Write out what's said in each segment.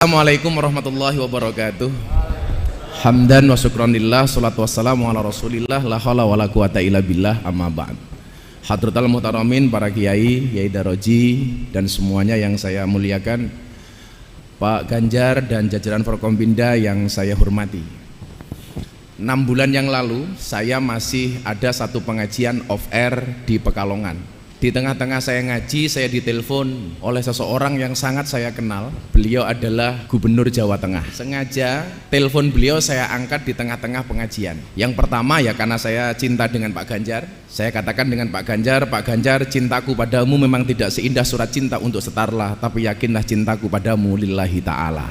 Assalamualaikum warahmatullahi wabarakatuh. Hamdan wa syukranillah, salatu wassalamu ala rasulillah, la haula wa la quwata illa billah, amma ba'd. Hadratul muhtaramin, para kiai, Yai Daroji, dan semuanya yang saya muliakan, Pak Ganjar dan jajaran Forkompinda yang saya hormati. 6 bulan yang lalu saya masih ada satu pengajian off air di Pekalongan. Di tengah-tengah saya ngaji, saya ditelepon oleh seseorang yang sangat saya kenal. Beliau adalah Gubernur Jawa Tengah. Sengaja telepon beliau saya angkat di tengah-tengah pengajian. Yang pertama ya karena saya cinta dengan Pak Ganjar. Saya katakan dengan Pak Ganjar, cintaku padamu memang tidak seindah surat cinta untuk setarlah, tapi yakinlah cintaku padamu lillahi ta'ala.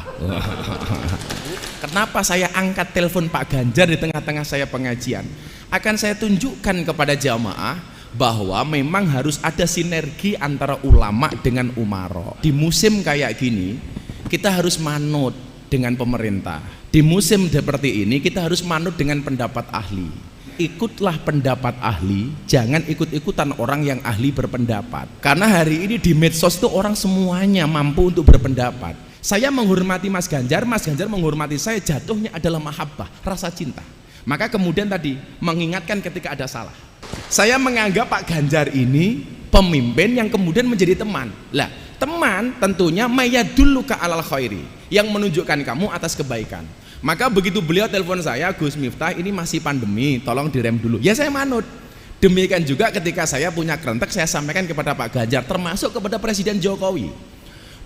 Kenapa saya angkat telepon Pak Ganjar di tengah-tengah saya pengajian? Akan saya tunjukkan kepada jamaah bahwa memang harus ada sinergi antara ulama dengan umaro. Di musim kayak gini kita harus manut dengan pemerintah. Di musim seperti ini kita harus manut dengan pendapat ahli. Ikutlah pendapat ahli, jangan ikut-ikutan orang yang ahli berpendapat. Karena hari ini di medsos itu orang semuanya mampu untuk berpendapat. Saya menghormati Mas Ganjar menghormati saya, jatuhnya adalah mahabbah, rasa cinta. Maka kemudian tadi mengingatkan ketika ada salah. Saya menganggap Pak Ganjar ini pemimpin yang kemudian menjadi teman. Lah, teman tentunya mayadulluka alal khairi, yang menunjukkan kamu atas kebaikan. Maka begitu beliau telepon saya, Gus Miftah ini masih pandemi, tolong direm dulu. Ya saya manut. Demikian juga ketika saya punya kerentek, saya sampaikan kepada Pak Ganjar, termasuk kepada Presiden Jokowi.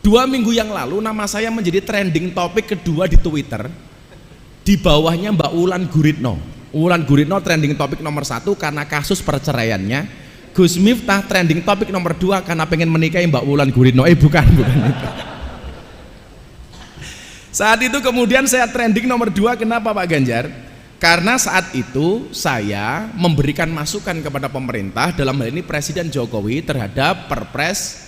2 minggu yang lalu nama saya menjadi trending topik kedua di Twitter. Di bawahnya Mbak Wulan Guritno. Wulan Guritno trending topik nomor 1 karena kasus perceraiannya. Gus Miftah trending topik nomor 2 karena pengen menikahi Mbak Wulan Guritno. Bukan itu. Saat itu kemudian saya trending nomor 2. Kenapa Pak Ganjar? Karena saat itu saya memberikan masukan kepada pemerintah, dalam hal ini Presiden Jokowi, terhadap perpres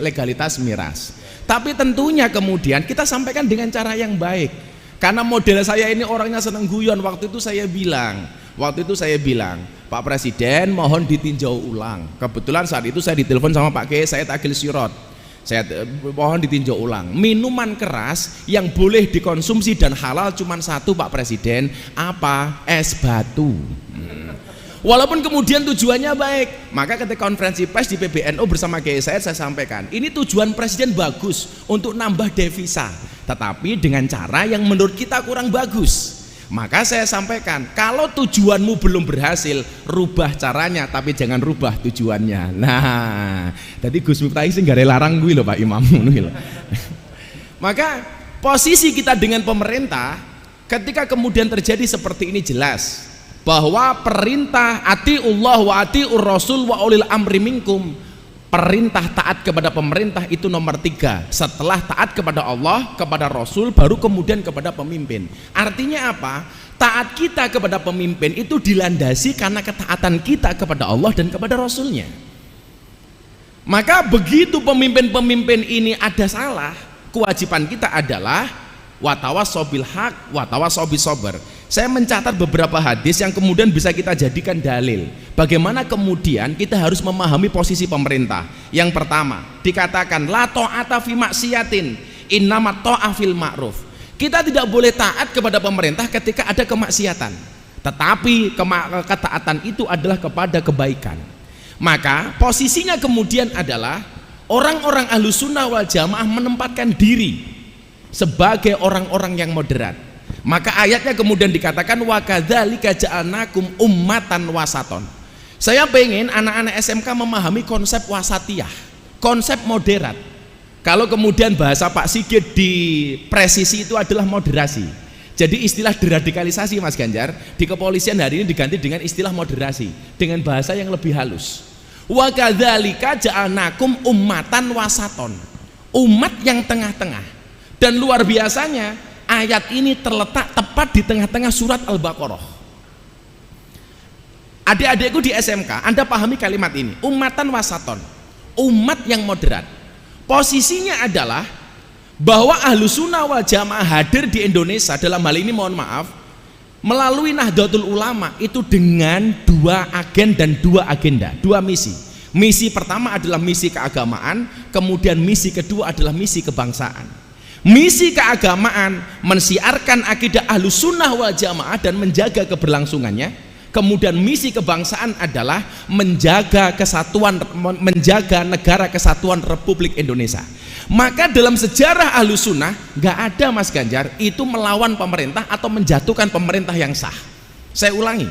legalitas miras. Tapi tentunya kemudian kita sampaikan dengan cara yang baik. Karena model saya ini orangnya seneng guyon. Waktu itu saya bilang, Pak Presiden mohon ditinjau ulang. Kebetulan saat itu saya ditelepon sama Pak Kiai Said Agil Sirot. Saya mohon ditinjau ulang. Minuman keras yang boleh dikonsumsi dan halal cuma satu Pak Presiden, apa? Es batu. Walaupun kemudian tujuannya baik, maka ketika konferensi pers di PBNU bersama Kiai Said saya sampaikan, ini tujuan Presiden bagus untuk nambah devisa, tetapi dengan cara yang menurut kita kurang bagus. Maka saya sampaikan, kalau tujuanmu belum berhasil, rubah caranya, tapi jangan rubah tujuannya. Nah, tadi Gus Miftah sih nggak ada larang gue loh Pak Imam. Maka posisi kita dengan pemerintah, ketika kemudian terjadi seperti ini jelas bahwa perintah atiullah wa atiur rasul wa ulil amri minkum, perintah taat kepada pemerintah itu nomor 3. Setelah taat kepada Allah, kepada Rasul, baru kemudian kepada pemimpin. Artinya apa? Taat kita kepada pemimpin itu dilandasi karena ketaatan kita kepada Allah dan kepada Rasulnya. Maka begitu pemimpin-pemimpin ini ada salah, kewajiban kita adalah watawassaw bil haq watawassaw bis sabr. Saya mencatat beberapa hadis yang kemudian bisa kita jadikan dalil bagaimana kemudian kita harus memahami posisi pemerintah. Yang pertama dikatakan la ta'ata fi maksiatin innamat ta'ah fil ma'ruf. Kita tidak boleh taat kepada pemerintah ketika ada kemaksiatan, tetapi ketaatan itu adalah kepada kebaikan. Maka posisinya kemudian adalah orang-orang Ahlus Sunnah wal Jamaah menempatkan diri sebagai orang-orang yang moderat. Maka ayatnya kemudian dikatakan wa kadzalika ja'alnakum ummatan wasaton. Saya pengen anak-anak SMK memahami konsep wasatiyah, konsep moderat. Kalau kemudian bahasa Pak Sigit di presisi itu adalah moderasi. Jadi istilah deradikalisasi Mas Ganjar di kepolisian hari ini diganti dengan istilah moderasi dengan bahasa yang lebih halus. Wa kadzalika ja'alnakum ummatan wasaton. Umat yang tengah-tengah. Dan luar biasanya ayat ini terletak tepat di tengah-tengah surat Al-Baqarah. Adik-adikku di SMK, Anda pahami kalimat ini, ummatan wasaton, umat yang moderat. Posisinya adalah bahwa Ahlus Sunnah wal Jamaah hadir di Indonesia, dalam hal ini mohon maaf, melalui Nahdlatul Ulama itu dengan 2 agen dan 2 agenda, 2 misi. Misi pertama adalah misi keagamaan, kemudian misi kedua adalah misi kebangsaan. Misi keagamaan mensiarkan akidah Ahlus Sunnah wal Jamaah dan menjaga keberlangsungannya. Kemudian misi kebangsaan adalah menjaga kesatuan, menjaga negara kesatuan Republik Indonesia. Maka dalam sejarah Ahlus Sunnah nggak ada, Mas Ganjar, itu melawan pemerintah atau menjatuhkan pemerintah yang sah. Saya ulangi,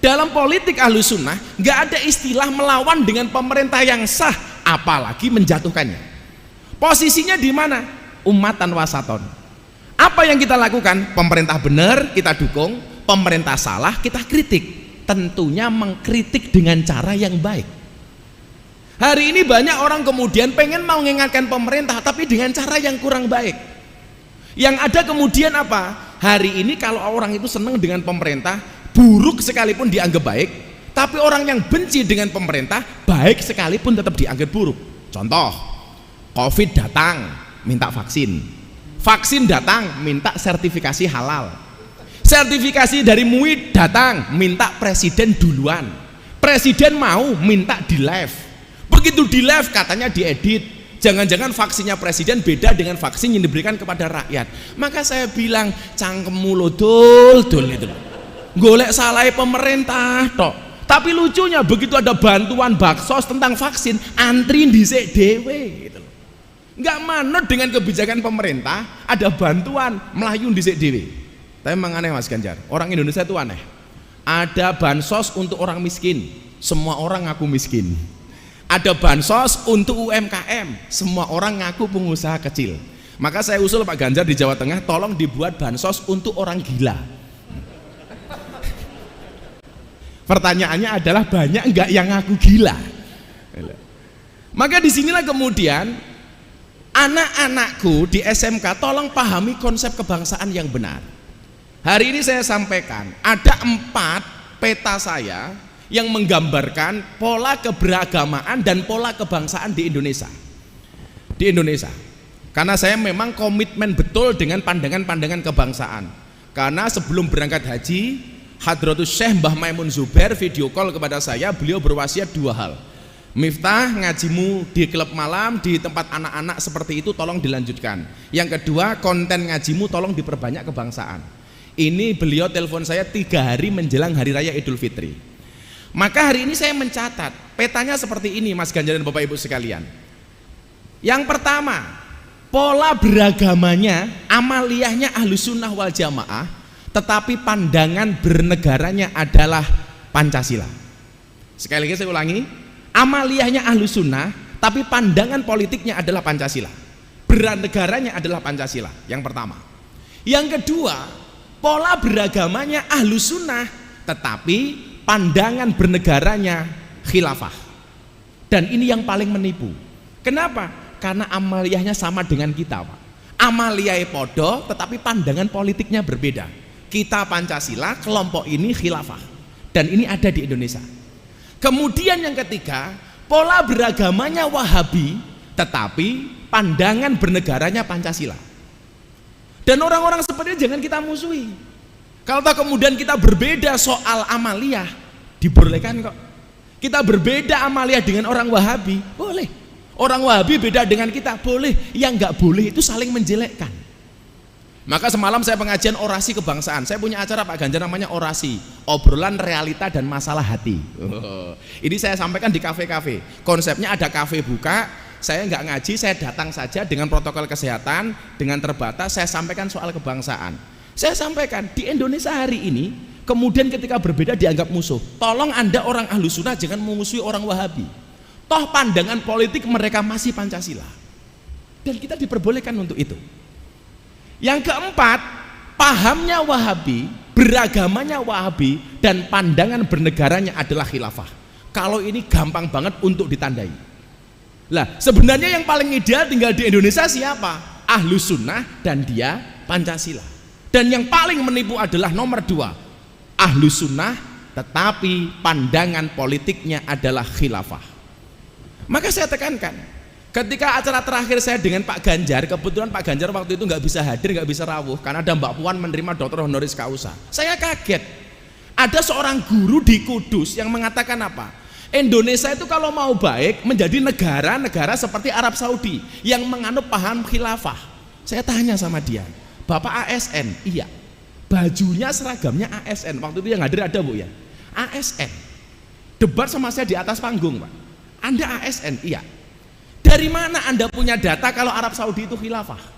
dalam politik Ahlus Sunnah nggak ada istilah melawan dengan pemerintah yang sah, apalagi menjatuhkannya. Posisinya di mana? Ummatan wasaton. Apa yang kita lakukan? Pemerintah benar kita dukung, pemerintah salah kita kritik. Tentunya mengkritik dengan cara yang baik. Hari ini banyak orang kemudian pengen mau mengingatkan pemerintah tapi dengan cara yang kurang baik. Yang ada kemudian apa? Hari ini kalau orang itu senang dengan pemerintah, buruk sekalipun dianggap baik, tapi orang yang benci dengan pemerintah, baik sekalipun tetap dianggap buruk. Contoh, Covid datang, minta vaksin. Vaksin datang, minta sertifikasi halal. Sertifikasi dari MUI datang, minta presiden duluan. Presiden mau, minta di live. Begitu di live katanya diedit. Jangan-jangan vaksinnya presiden beda dengan vaksin yang diberikan kepada rakyat. Maka saya bilang, cangkemmu lo dul itu. Golek salah pemerintah tok. Tapi lucunya begitu ada bantuan baksos tentang vaksin, antri dhisik dhewe gitu. Nggak manut dengan kebijakan pemerintah, ada bantuan melayu dhisik dhewe. Tapi memang aneh, Mas Ganjar, orang Indonesia itu aneh. Ada bansos untuk orang miskin, semua orang ngaku miskin. Ada bansos untuk UMKM, semua orang ngaku pengusaha kecil. Maka saya usul Pak Ganjar di Jawa Tengah, tolong dibuat bansos untuk orang gila. Pertanyaannya adalah banyak enggak yang ngaku gila? Maka disinilah kemudian anak-anakku di SMK tolong pahami konsep kebangsaan yang benar. Hari ini saya sampaikan ada 4 peta saya yang menggambarkan pola keberagamaan dan pola kebangsaan di Indonesia. Di Indonesia. Karena saya memang komitmen betul dengan pandangan-pandangan kebangsaan. Karena sebelum berangkat haji, Hadratus Syekh Mbah Maimun Zubair video call kepada saya, beliau berwasiat 2 hal. Miftah, ngajimu di klub malam, di tempat anak-anak seperti itu tolong dilanjutkan. Yang kedua, konten ngajimu tolong diperbanyak kebangsaan. Ini beliau telepon saya 3 hari menjelang Hari Raya Idul Fitri. Maka hari ini saya mencatat petanya seperti ini, Mas Ganjar dan Bapak Ibu sekalian. Yang pertama, pola beragamanya, amaliyahnya Ahlus Sunnah wal Jamaah, tetapi pandangan bernegaranya adalah Pancasila. Sekali lagi saya ulangi, amaliyahnya Ahlus Sunnah, tapi pandangan politiknya adalah Pancasila. Bernegaranya adalah Pancasila. Yang pertama. Yang kedua, pola beragamanya Ahlus Sunnah, tetapi pandangan bernegaranya khilafah. Dan ini yang paling menipu. Kenapa? Karena amaliyahnya sama dengan kita, Pak. Amaliyah podo, tetapi pandangan politiknya berbeda. Kita Pancasila, kelompok ini khilafah. Dan ini ada di Indonesia. Kemudian yang ketiga, pola beragamanya Wahabi, tetapi pandangan bernegaranya Pancasila. Dan orang-orang seperti ini jangan kita musuhi. Kalau kemudian kita berbeda soal amaliyah, dibolehkan kok. Kita berbeda amaliyah dengan orang Wahabi, boleh. Orang Wahabi beda dengan kita, boleh. Yang nggak boleh itu saling menjelekkan. Maka semalam saya pengajian orasi kebangsaan. Saya punya acara Pak Ganjar namanya orasi, obrolan realita dan masalah hati. Ini saya sampaikan di kafe-kafe. Konsepnya ada kafe buka, saya nggak ngaji, saya datang saja dengan protokol kesehatan, dengan terbatas, saya sampaikan soal kebangsaan. Saya sampaikan di Indonesia hari ini, kemudian ketika berbeda dianggap musuh. Tolong Anda orang Ahlus Sunnah jangan memusuhi orang Wahabi. Toh pandangan politik mereka masih Pancasila. Dan kita diperbolehkan untuk itu. Yang keempat, pahamnya Wahabi, beragamanya Wahabi, dan pandangan bernegaranya adalah khilafah. Kalau ini gampang banget untuk ditandai. Lah, sebenarnya yang paling ideal tinggal di Indonesia siapa? Ahlus Sunnah dan dia Pancasila. Dan yang paling menipu adalah nomor 2, Ahlus Sunnah tetapi pandangan politiknya adalah khilafah. Maka saya tekankan, ketika acara terakhir saya dengan Pak Ganjar, kebetulan Pak Ganjar waktu itu nggak bisa hadir, nggak bisa rawuh karena ada Mbak Puan menerima Dr. Honoris Causa. Saya kaget, ada seorang guru di Kudus yang mengatakan apa? Indonesia itu kalau mau baik menjadi negara-negara seperti Arab Saudi yang menganut paham khilafah. Saya tanya sama dia, Bapak ASN? Iya. Bajunya seragamnya ASN. Waktu itu yang hadir ada Bu ya, ASN. Debat sama saya di atas panggung Pak. Anda ASN? Iya. Dari mana Anda punya data kalau Arab Saudi itu khilafah?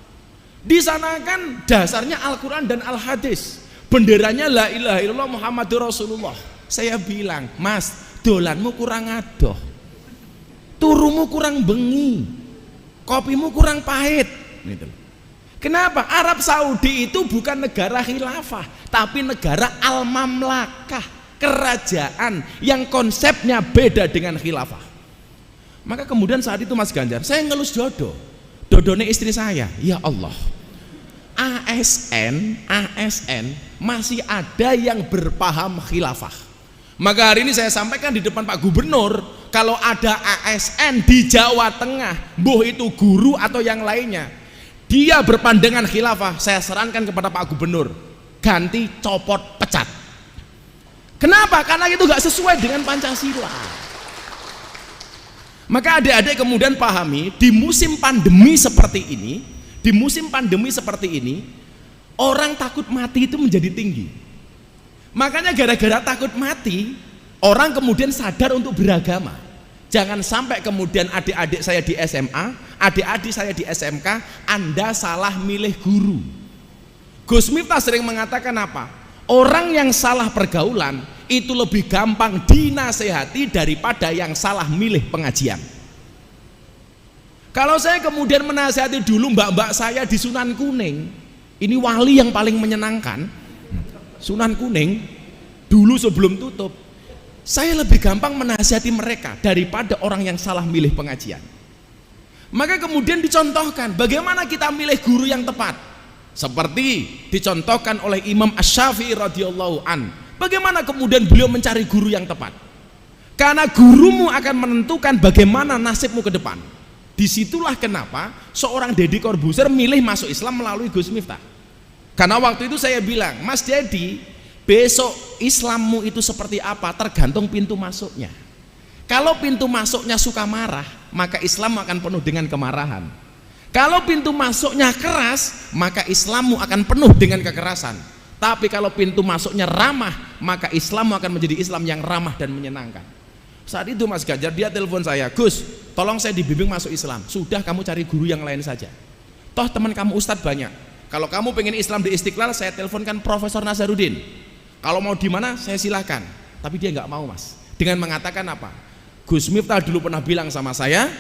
Di sana kan dasarnya Al-Quran dan Al-Hadis, benderanya la ilaha illallah Muhammadur Rasulullah. Saya bilang, Mas, dolanmu kurang adoh, turumu kurang bengi, kopimu kurang pahit gitu. Kenapa? Arab Saudi itu bukan negara khilafah, tapi negara al-mamlakah, kerajaan yang konsepnya beda dengan khilafah. Maka kemudian saat itu Mas Ganjar, saya ngelus dodone istri saya, ya Allah, ASN masih ada yang berpaham khilafah. Maka hari ini saya sampaikan di depan Pak Gubernur, kalau ada ASN di Jawa Tengah, boh itu guru atau yang lainnya, dia berpandangan khilafah, saya sarankan kepada Pak Gubernur, ganti, copot, pecat. Kenapa? Karena itu gak sesuai dengan Pancasila. Maka adik-adik kemudian pahami, di musim pandemi seperti ini, orang takut mati itu menjadi tinggi. Makanya gara-gara takut mati, orang kemudian sadar untuk beragama. Jangan sampai kemudian adik-adik saya di SMA, adik-adik saya di SMK, Anda salah milih guru. Gus Miftah sering mengatakan apa? Orang yang salah pergaulan itu lebih gampang dinasehati daripada yang salah milih pengajian. Kalau saya kemudian menasehati dulu mbak-mbak saya di Sunan Kuning, ini wali yang paling menyenangkan, Sunan Kuning, dulu sebelum tutup, saya lebih gampang menasihati mereka daripada orang yang salah milih pengajian. Maka kemudian dicontohkan bagaimana kita milih guru yang tepat, seperti dicontohkan oleh Imam Asy-Syafi'i radhiyallahu an. Bagaimana kemudian beliau mencari guru yang tepat? Karena gurumu akan menentukan bagaimana nasibmu ke depan. Disitulah kenapa seorang Deddy Corbuzier milih masuk Islam melalui Gus Miftah. Karena waktu itu saya bilang, Mas Deddy, besok Islammu itu seperti apa tergantung pintu masuknya. Kalau pintu masuknya suka marah, maka Islam akan penuh dengan kemarahan. Kalau pintu masuknya keras, maka Islammu akan penuh dengan kekerasan. Tapi kalau pintu masuknya ramah, maka Islammu akan menjadi Islam yang ramah dan menyenangkan. Saat itu Mas Ganjar, dia telepon saya, Gus, tolong saya dibimbing masuk Islam. Sudah, kamu cari guru yang lain saja. Toh teman kamu ustadz banyak. Kalau kamu pengen Islam di Istiqlal, saya teleponkan Profesor Nazarudin. Kalau mau di mana, saya silahkan. Tapi dia nggak mau Mas. Dengan mengatakan apa? Gus Miftah dulu pernah bilang sama saya,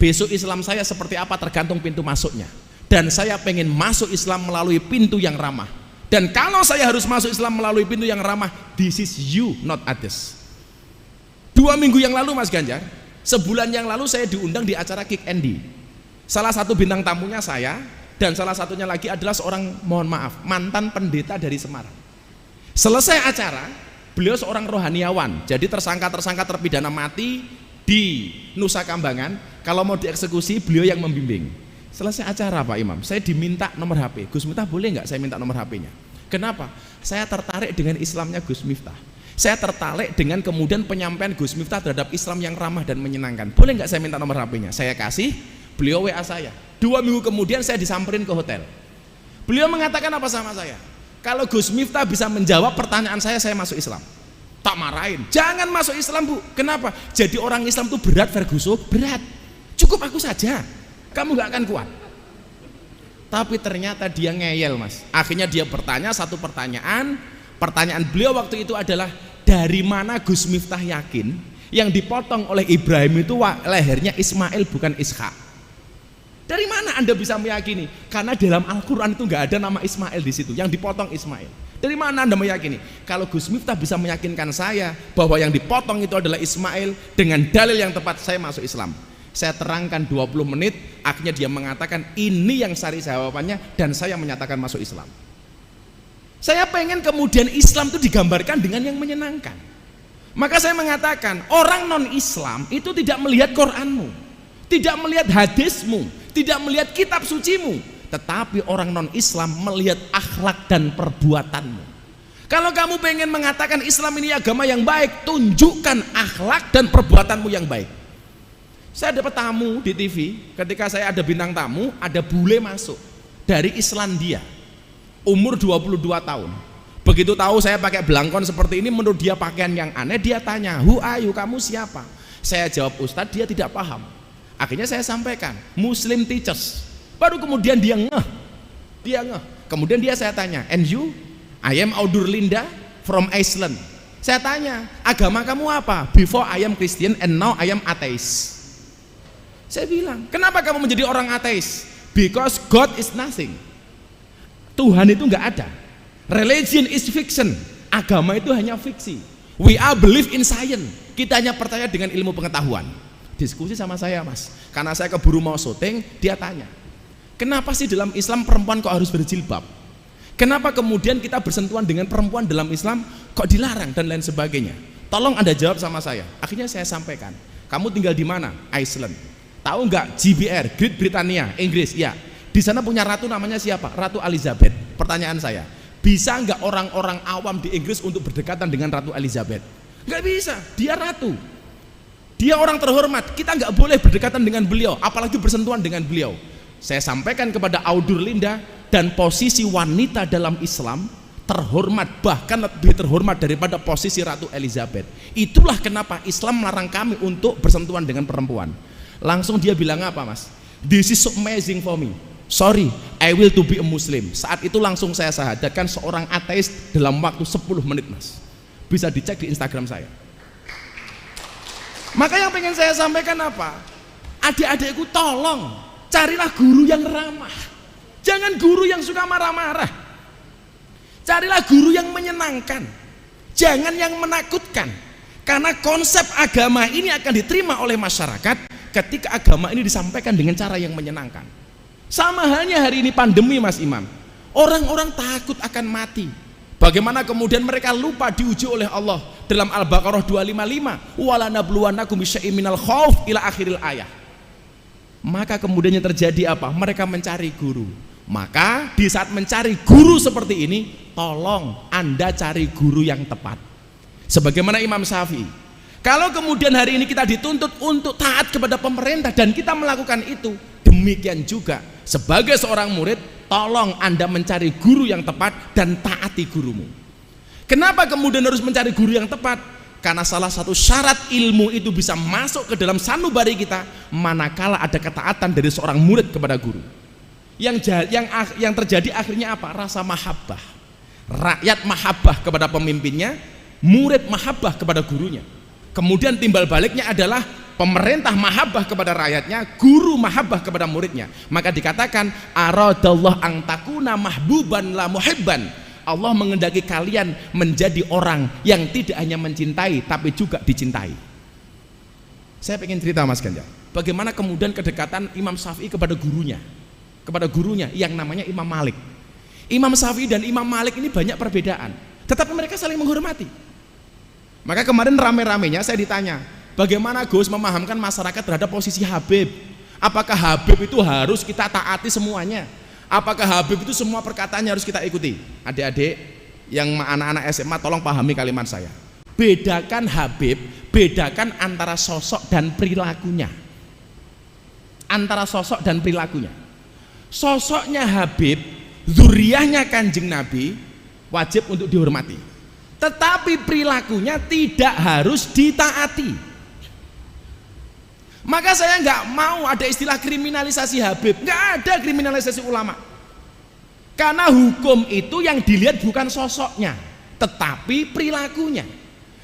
besok Islam saya seperti apa tergantung pintu masuknya. Dan saya pengen masuk Islam melalui pintu yang ramah. Dan kalau saya harus masuk Islam melalui pintu yang ramah, this is you, not others. 2 minggu yang lalu Mas Ganjar, sebulan yang lalu saya diundang di acara Kick Andy. Salah satu bintang tamunya saya, dan salah satunya lagi adalah seorang, mohon maaf, mantan pendeta dari Semarang. Selesai acara, beliau seorang rohaniawan, jadi tersangka-tersangka terpidana mati di Nusa Kambangan, kalau mau dieksekusi beliau yang membimbing. Selesai acara Pak Imam, saya diminta nomor HP. Gus Miftah boleh nggak saya minta nomor HP-nya? Kenapa? Saya tertarik dengan Islamnya Gus Miftah. Saya tertarik dengan kemudian penyampaian Gus Miftah terhadap Islam yang ramah dan menyenangkan. Boleh nggak saya minta nomor HP-nya? Saya kasih, beliau WA saya. 2 minggu kemudian saya disamperin ke hotel. Beliau mengatakan apa sama saya? Kalau Gus Miftah bisa menjawab pertanyaan saya masuk Islam. Tak marahin, jangan masuk Islam Bu. Kenapa? Jadi orang Islam itu berat Ferguson, berat. Cukup aku saja, kamu gak akan kuat. Tapi ternyata dia ngeyel Mas. Akhirnya dia bertanya satu pertanyaan. Pertanyaan beliau waktu itu adalah, dari mana Gus Miftah yakin yang dipotong oleh Ibrahim itu lehernya Ismail bukan Ishak? Dari mana Anda bisa meyakini? Karena dalam Al-Quran itu nggak ada nama Ismail di situ, yang dipotong Ismail. Dari mana Anda meyakini? Kalau Gus Miftah bisa meyakinkan saya bahwa yang dipotong itu adalah Ismail dengan dalil yang tepat, saya masuk Islam. Saya terangkan 20 menit, akhirnya dia mengatakan ini yang sari jawabannya, dan saya menyatakan masuk Islam. Saya pengen kemudian Islam itu digambarkan dengan yang menyenangkan. Maka saya mengatakan orang non-Islam itu tidak melihat Quranmu, tidak melihat hadismu, tidak melihat kitab sucimu, tetapi orang non-Islam melihat akhlak dan perbuatanmu. Kalau kamu pengen mengatakan Islam ini agama yang baik, tunjukkan akhlak dan perbuatanmu yang baik. Saya dapat tamu di TV, ketika saya ada bintang tamu, ada bule masuk dari Islandia, umur 22 tahun. Begitu tahu saya pakai belangkon seperti ini, menurut dia pakaian yang aneh, dia tanya, "Who are you? Kamu siapa?" Saya jawab, "Ustadz." Dia tidak paham. Akhirnya saya sampaikan, "Muslim teachers." Baru kemudian dia ngeh. Kemudian saya tanya, "And you?" "I am Audur Linda from Iceland." Saya tanya, "Agama kamu apa?" "Before I am Christian and now I am atheist." Saya bilang, "Kenapa kamu menjadi orang ateis?" "Because God is nothing." Tuhan itu nggak ada. Religion is fiction. Agama itu hanya fiksi. We are believe in science. Kita hanya percaya dengan ilmu pengetahuan. Diskusi sama saya, Mas. Karena saya keburu mau syuting, dia tanya, "Kenapa sih dalam Islam perempuan kok harus berjilbab? Kenapa kemudian kita bersentuhan dengan perempuan dalam Islam kok dilarang dan lain sebagainya? Tolong Anda jawab sama saya." Akhirnya saya sampaikan, "Kamu tinggal di mana?" "Iceland." "Tahu nggak GBR, Great Britannia, Inggris?" "Ya." "Di sana punya ratu namanya siapa?" "Ratu Elizabeth." Pertanyaan saya, bisa nggak orang-orang awam di Inggris untuk berdekatan dengan Ratu Elizabeth? Nggak bisa, dia ratu, dia orang terhormat, kita nggak boleh berdekatan dengan beliau, apalagi bersentuhan dengan beliau. Saya sampaikan kepada Audur Linda, dan posisi wanita dalam Islam terhormat, bahkan lebih terhormat daripada posisi Ratu Elizabeth. Itulah kenapa Islam melarang kami untuk bersentuhan dengan perempuan. Langsung dia bilang apa, Mas? "This is so amazing for me. Sorry, I will to be a Muslim." Saat itu langsung saya syahadatkan seorang ateis dalam waktu 10 menit, Mas. Bisa dicek di Instagram saya. Maka yang pengen saya sampaikan apa? Adik-adikku, tolong carilah guru yang ramah. Jangan guru yang suka marah-marah. Carilah guru yang menyenangkan. Jangan yang menakutkan. Karena konsep agama ini akan diterima oleh masyarakat ketika agama ini disampaikan dengan cara yang menyenangkan. Sama halnya hari ini pandemi, Mas Imam. Orang-orang takut akan mati. Bagaimana kemudian mereka lupa diuji oleh Allah dalam Al-Baqarah 255, "Wala nabluwannakum bisyai'in minal khauf" ila akhiril ayah. Maka kemudian yang terjadi apa? Mereka mencari guru. Maka di saat mencari guru seperti ini, tolong Anda cari guru yang tepat. Sebagaimana Imam Syafi'i. Kalau kemudian hari ini kita dituntut untuk taat kepada pemerintah dan kita melakukan itu, demikian juga sebagai seorang murid, tolong Anda mencari guru yang tepat dan taati gurumu. Kenapa kemudian harus mencari guru yang tepat? Karena salah satu syarat ilmu itu bisa masuk ke dalam sanubari kita manakala ada ketaatan dari seorang murid kepada guru. Yang terjadi akhirnya apa? Rasa mahabbah. Rakyat mahabbah kepada pemimpinnya, murid mahabbah kepada gurunya. Kemudian timbal baliknya adalah pemerintah mahabbah kepada rakyatnya, guru mahabbah kepada muridnya. Maka dikatakan aradallah ang takuna mahbuban la muhibban. Allah mengendaki kalian menjadi orang yang tidak hanya mencintai tapi juga dicintai. Saya pengen cerita, Mas Ganjar, bagaimana kemudian kedekatan Imam Syafi'i kepada gurunya yang namanya Imam Malik. Imam Syafi'i dan Imam Malik ini banyak perbedaan, tetapi mereka saling menghormati. Maka kemarin rame-ramenya saya ditanya, bagaimana Gus memahamkan masyarakat terhadap posisi Habib? Apakah Habib itu harus kita taati semuanya? Apakah Habib itu semua perkataannya harus kita ikuti? Adik-adik yang anak-anak SMA, tolong pahami kalimat saya. Bedakan Habib, bedakan antara sosok dan perilakunya. Antara sosok dan perilakunya. Sosoknya Habib, zuriyahnya Kanjeng Nabi, wajib untuk dihormati. Tetapi perilakunya tidak harus ditaati. Maka saya nggak mau ada istilah kriminalisasi Habib, nggak ada kriminalisasi ulama. Karena hukum itu yang dilihat bukan sosoknya, tetapi perilakunya.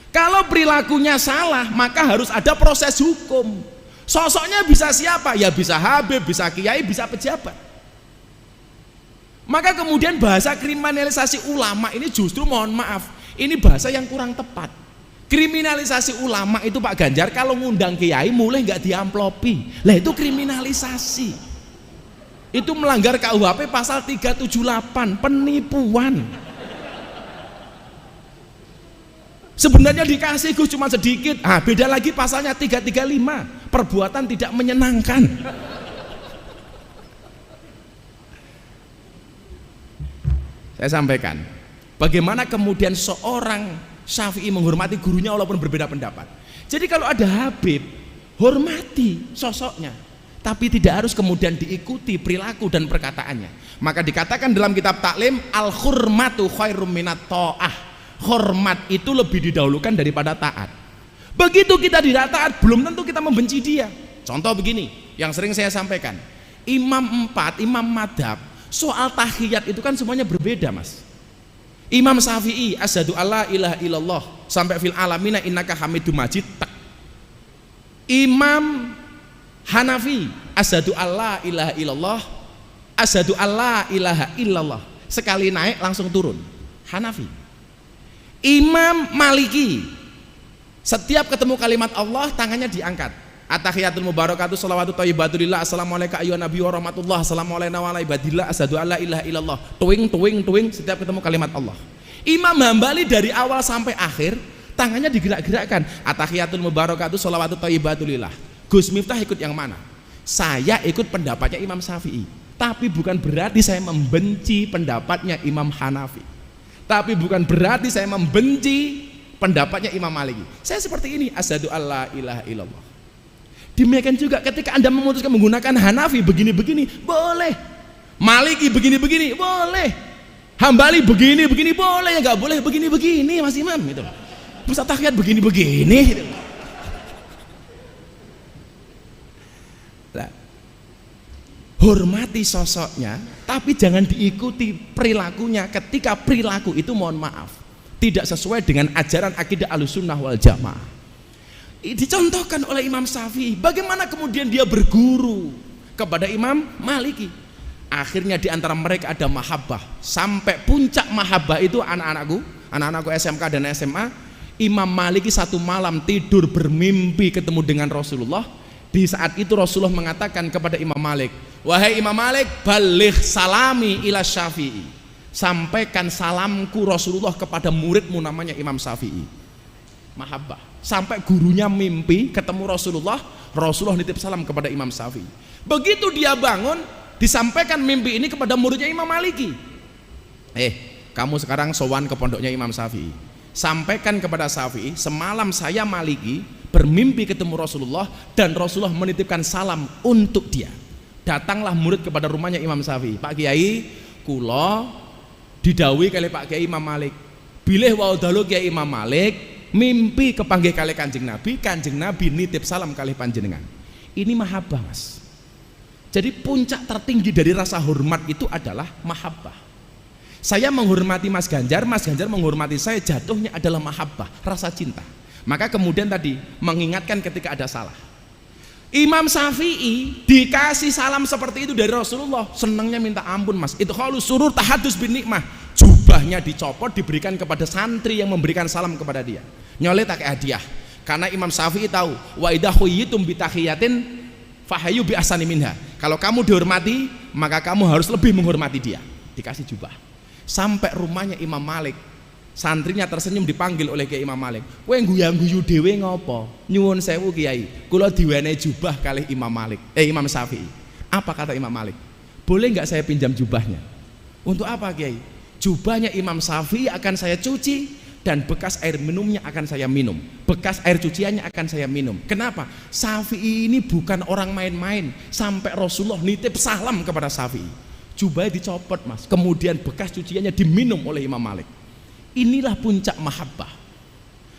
Kalau perilakunya salah, maka harus ada proses hukum. Sosoknya bisa siapa? Ya bisa Habib, bisa kiai, bisa pejabat. Maka kemudian bahasa kriminalisasi ulama ini justru, mohon maaf, ini bahasa yang kurang tepat. Kriminalisasi ulama itu Pak Ganjar, kalau ngundang kiai mulai nggak diamplopi, lah itu kriminalisasi. Itu melanggar KUHP pasal 378, penipuan. Sebenarnya dikasih Gus cuma sedikit, beda lagi pasalnya 335, perbuatan tidak menyenangkan. Saya sampaikan, bagaimana kemudian seorang Syafi'i menghormati gurunya walaupun berbeda pendapat. Jadi kalau ada Habib, hormati sosoknya, tapi tidak harus kemudian diikuti perilaku dan perkataannya. Maka dikatakan dalam kitab taklim, al hurmatu khairum minat ta'ah. Hormat itu lebih didahulukan daripada taat. Begitu kita tidak taat, belum tentu kita membenci dia. Contoh begini, yang sering saya sampaikan, imam 4, imam madhab, soal tahiyat itu kan semuanya berbeda, Mas. Imam Syafi'i, asyhadu alla ilaha illallah sampai fil alamina innaka hamidum majid. Imam Hanafi, asyhadu alla ilaha illallah, asyhadu alla ilaha illallah. Sekali naik langsung turun. Hanafi. Imam Maliki, setiap ketemu kalimat Allah tangannya diangkat. At-tahiyatul mubarakatuh shalawatu thayyibatulillah assalamualaikum ayyuhan nabi wa rahmatullah assalamualaikum wa ala ibadillah asyhadu alla ilaha illallah. Tuing setiap ketemu kalimat Allah. Imam Hambali dari awal sampai akhir tangannya digerak-gerakkan. At-tahiyatul mubarakatuh shalawatu thayyibatulillah. Gus Miftah ikut yang mana? Saya ikut pendapatnya Imam Syafi'i. Tapi bukan berarti saya membenci pendapatnya Imam Hanafi. Tapi bukan berarti saya membenci pendapatnya Imam Maliki. Saya seperti ini, asyhadu alla ilaha illallah. Demikian juga ketika Anda memutuskan menggunakan Hanafi begini-begini, boleh. Maliki begini-begini, boleh. Hambali begini-begini, boleh. Ya nggak boleh begini-begini, Mas Imam gitu. Masa tahiyat begini-begini gitu. Nah, hormati sosoknya, tapi jangan diikuti perilakunya ketika perilaku itu mohon maaf tidak sesuai dengan ajaran akidah Ahlussunnah wal Jamaah. Dicontohkan oleh Imam Syafi'i, bagaimana kemudian dia berguru kepada Imam Maliki. Akhirnya di antara mereka ada mahabbah, sampai puncak mahabbah itu anak-anakku SMK dan SMA. Imam Maliki satu malam tidur bermimpi ketemu dengan Rasulullah. Di saat itu Rasulullah mengatakan kepada Imam Malik, wahai Imam Malik, baligh salami ila Syafi'i, sampaikan salamku Rasulullah kepada muridmu namanya Imam Syafi'i. Mahabbah, sampai gurunya mimpi ketemu Rasulullah, Rasulullah nitip salam kepada Imam Syafi'i. Begitu dia bangun, disampaikan mimpi ini kepada muridnya Imam Maliki. Kamu sekarang sowan ke pondoknya Imam Syafi'i, sampaikan kepada Syafi'i, semalam saya Maliki bermimpi ketemu Rasulullah dan Rasulullah menitipkan salam untuk dia. Datanglah murid kepada rumahnya Imam Syafi'i. Pak Kiai, kula didhawuhi kali Pak Kiai Imam Malik, bilih wau dalu Kiai Imam Malik mimpi kepanggih kali Kanjeng Nabi nitip salam kali panjenengan. Ini mahabbah, Mas. Jadi puncak tertinggi dari rasa hormat itu adalah mahabbah. Saya menghormati Mas Ganjar menghormati saya, jatuhnya adalah mahabbah, rasa cinta. Maka kemudian tadi mengingatkan ketika ada salah. Imam Syafi'i dikasih salam seperti itu dari Rasulullah, senangnya minta ampun, Mas. Itu kalau surur tahadus bin nikmah, jubahnya dicopot diberikan kepada santri yang memberikan salam kepada dia. Nyoleh tak hadiah. Karena Imam Syafi'i tahu, wa idza khuyyitum bi tahiyatin fahayu bi ahsani minha. Kalau kamu dihormati, maka kamu harus lebih menghormati dia. Dikasih jubah. Sampai rumahnya Imam Malik, santrinya tersenyum dipanggil oleh Kiai Imam Malik. Kowe guyu-guyu dhewe ngopo? Nyuwun sewu Kiai, kula diwenehi jubah kalih Imam Syafi'i. Apa kata Imam Malik? Boleh nggak saya pinjam jubahnya? Untuk apa Kiai? Jubahnya Imam Syafi'i akan saya cuci dan bekas air minumnya akan saya minum. Bekas air cuciannya akan saya minum. Kenapa? Syafi'i ini bukan orang main-main. Sampai Rasulullah nitip salam kepada Syafi'i. Jubahnya dicopot, Mas. Kemudian bekas cuciannya diminum oleh Imam Malik. Inilah puncak mahabbah.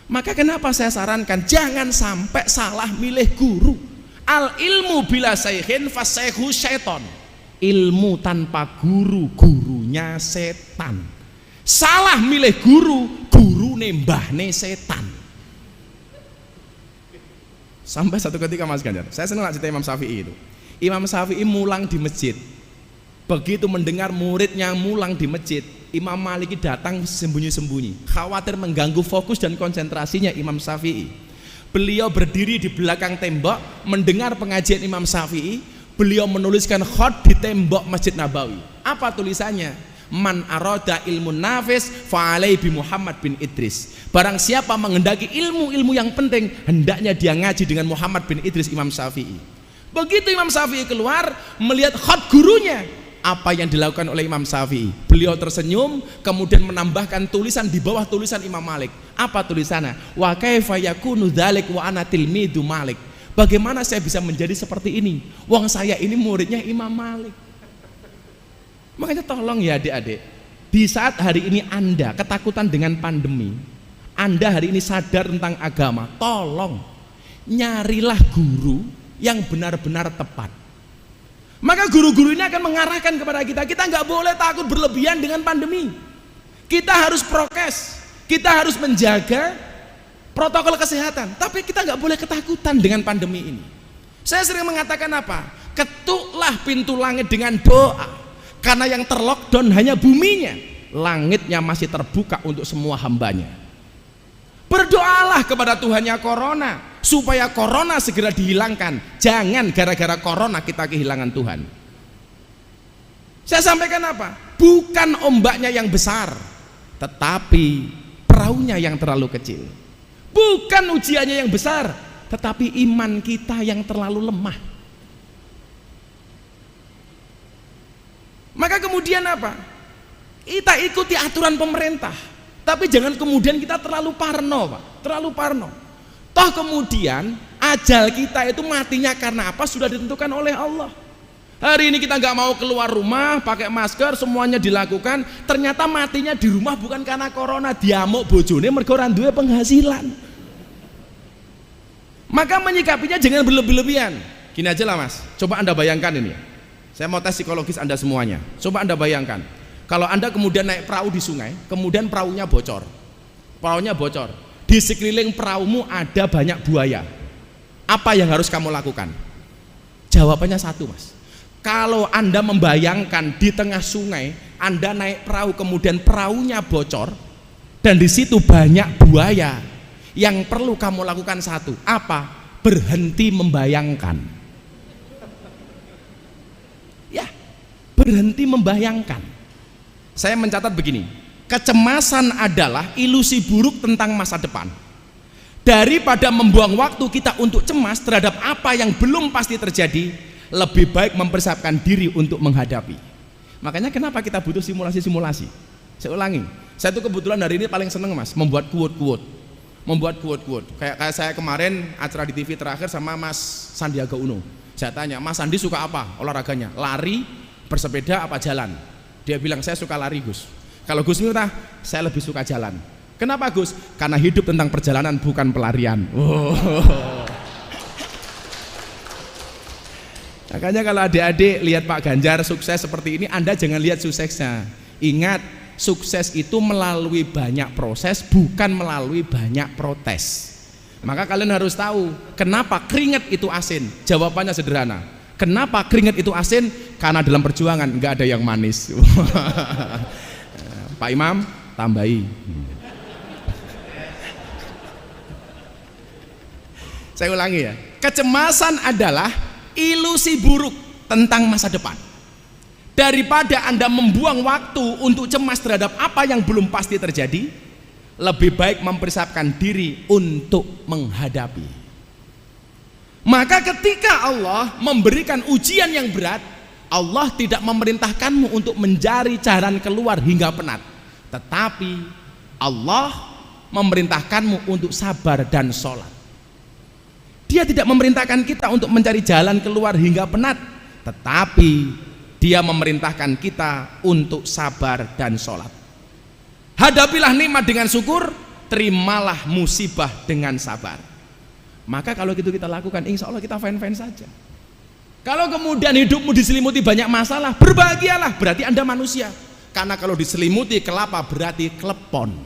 Maka kenapa saya sarankan jangan sampai salah milih guru. Al ilmu bila saykhin fasyaikhu syaiton. Ilmu tanpa guru, gurunya setan. Salah milih guru, guru nembahne setan. Sampai satu ketika Mas Ganjar, saya senang cerita Imam Syafi'i itu. Imam Syafi'i mulang di masjid. Begitu mendengar muridnya mulang di masjid, Imam Maliki datang sembunyi-sembunyi, khawatir mengganggu fokus dan konsentrasinya Imam Syafi'i. Beliau berdiri di belakang tembok mendengar pengajian Imam Syafi'i. Beliau menuliskan khot di tembok Masjid Nabawi. Apa tulisannya? Man arada ilmu nafis fa'alai bi Muhammad bin Idris. Barang siapa menghendaki ilmu-ilmu yang penting, hendaknya dia ngaji dengan Muhammad bin Idris Imam Syafi'i. Begitu Imam Syafi'i keluar melihat khot gurunya, apa yang dilakukan oleh Imam Syafi'i? Beliau tersenyum, kemudian menambahkan tulisan di bawah tulisan Imam Malik. Apa tulisannya? Wa kaifa yakunu dzalik wa ana tilmidu Malik. Bagaimana saya bisa menjadi seperti ini? Wong saya ini muridnya Imam Malik. Makanya tolong ya adik-adik, di saat hari ini Anda ketakutan dengan pandemi, Anda hari ini sadar tentang agama, tolong nyarilah guru yang benar-benar tepat. Maka guru-guru ini akan mengarahkan kepada kita nggak boleh takut berlebihan dengan pandemi. Kita harus prokes, kita harus menjaga protokol kesehatan, tapi kita nggak boleh ketakutan dengan pandemi ini. Saya sering mengatakan apa? Ketuklah pintu langit dengan doa. Karena yang terlockdown hanya buminya, langitnya masih terbuka untuk semua hambanya. Berdoalah kepada Tuhannya corona, supaya corona segera dihilangkan. Jangan gara-gara corona kita kehilangan Tuhan. Saya sampaikan apa? Bukan ombaknya yang besar, tetapi perahunya yang terlalu kecil. Bukan ujiannya yang besar, tetapi iman kita yang terlalu lemah. Maka kemudian apa? Kita ikuti aturan pemerintah, tapi jangan kemudian kita terlalu parno, Pak. Terlalu parno. Toh kemudian ajal kita itu matinya karena apa? Sudah ditentukan oleh Allah. Hari ini kita nggak mau keluar rumah, pakai masker, semuanya dilakukan. Ternyata matinya di rumah bukan karena corona, diamuk bojone mergo ora duwe penghasilan. Maka menyikapinya jangan berlebih-lebihan. Gini aja lah Mas, coba Anda bayangkan ini. Saya mau tes psikologis Anda semuanya. Coba Anda bayangkan, kalau Anda kemudian naik perahu di sungai, kemudian perahunya bocor. Perahunya bocor. Di sekeliling perahumu ada banyak buaya. Apa yang harus kamu lakukan? Jawabannya satu, Mas. Kalau Anda membayangkan di tengah sungai, Anda naik perahu kemudian perahunya bocor dan di situ banyak buaya, yang perlu kamu lakukan satu, apa? Berhenti membayangkan. Berhenti membayangkan. Saya mencatat begini, kecemasan adalah ilusi buruk tentang masa depan. Daripada membuang waktu kita untuk cemas terhadap apa yang belum pasti terjadi, lebih baik mempersiapkan diri untuk menghadapi. Makanya kenapa kita butuh simulasi-simulasi. Saya ulangi, saya tuh kebetulan hari ini paling seneng Mas, membuat quote-quote. Kayak saya kemarin acara di TV terakhir sama Mas Sandiaga Uno. Saya tanya, Mas Sandi suka apa olahraganya? Lari, bersepeda apa jalan? Dia bilang saya suka lari Gus. Kalau Gus Miftah, saya lebih suka jalan. Kenapa Gus? Karena hidup tentang perjalanan bukan pelarian. Makanya kalau adik-adik lihat Pak Ganjar sukses seperti ini, Anda jangan lihat suksesnya. Ingat, sukses itu melalui banyak proses, bukan melalui banyak protes. Maka kalian harus tahu kenapa keringat itu asin. Jawabannya sederhana. Kenapa keringat itu asin? Karena dalam perjuangan nggak ada yang manis. Pak Imam, tambahi. Saya ulangi ya. Kecemasan adalah ilusi buruk tentang masa depan. Daripada Anda membuang waktu untuk cemas terhadap apa yang belum pasti terjadi, lebih baik mempersiapkan diri untuk menghadapi. Maka ketika Allah memberikan ujian yang berat, Allah tidak memerintahkanmu untuk mencari jalan keluar hingga penat, tetapi Allah memerintahkanmu untuk sabar dan sholat. Dia tidak memerintahkan kita untuk mencari jalan keluar hingga penat, tetapi Dia memerintahkan kita untuk sabar dan sholat. Hadapilah nikmat dengan syukur, terimalah musibah dengan sabar. Maka kalau gitu kita lakukan, insya Allah kita fine-fine saja. Kalau kemudian hidupmu diselimuti banyak masalah, berbahagialah, berarti Anda manusia. Karena kalau diselimuti kelapa berarti klepon.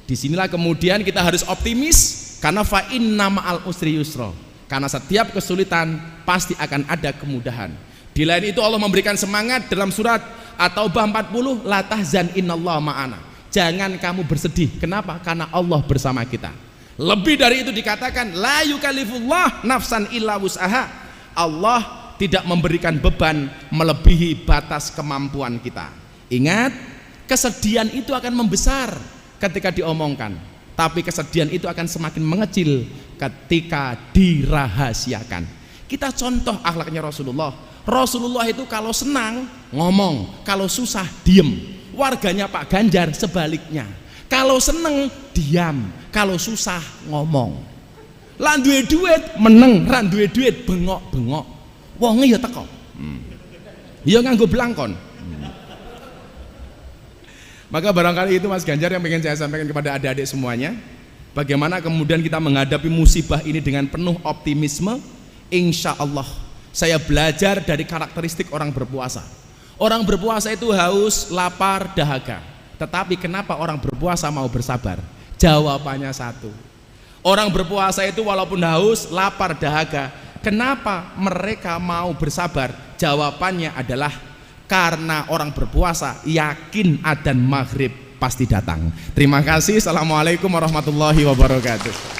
Disinilah kemudian kita harus optimis, karena fa inna ma'al usri yusra. Karena setiap kesulitan pasti akan ada kemudahan. Di lain itu Allah memberikan semangat dalam surat At-Taubah 40, la tahzan innallaha ma'ana. Jangan kamu bersedih. Kenapa? Karena Allah bersama kita. Lebih dari itu dikatakan la yukallifullah nafsan illa wus'aha. Allah tidak memberikan beban melebihi batas kemampuan kita. Ingat, kesedihan itu akan membesar ketika diomongkan, tapi kesedihan itu akan semakin mengecil ketika dirahasiakan. Kita contoh akhlaknya Rasulullah. Rasulullah itu kalau senang ngomong, kalau susah diem. Warganya Pak Ganjar sebaliknya, kalau seneng diam, kalau susah ngomong. Lah duwe duit meneng, ra duwe duit bengok-bengok. Wonge ya teko. Ya nganggo blangkon. Maka barangkali itu Mas Ganjar yang ingin saya sampaikan kepada adik-adik semuanya. Bagaimana kemudian kita menghadapi musibah ini dengan penuh optimisme. Insya Allah saya belajar dari karakteristik orang berpuasa. Orang berpuasa itu haus, lapar, dahaga. Tetapi kenapa orang berpuasa mau bersabar? Jawabannya satu. Orang berpuasa itu walaupun haus, lapar, dahaga, kenapa mereka mau bersabar? Jawabannya adalah karena orang berpuasa yakin adzan maghrib pasti datang. Terima kasih. Assalamualaikum warahmatullahi wabarakatuh.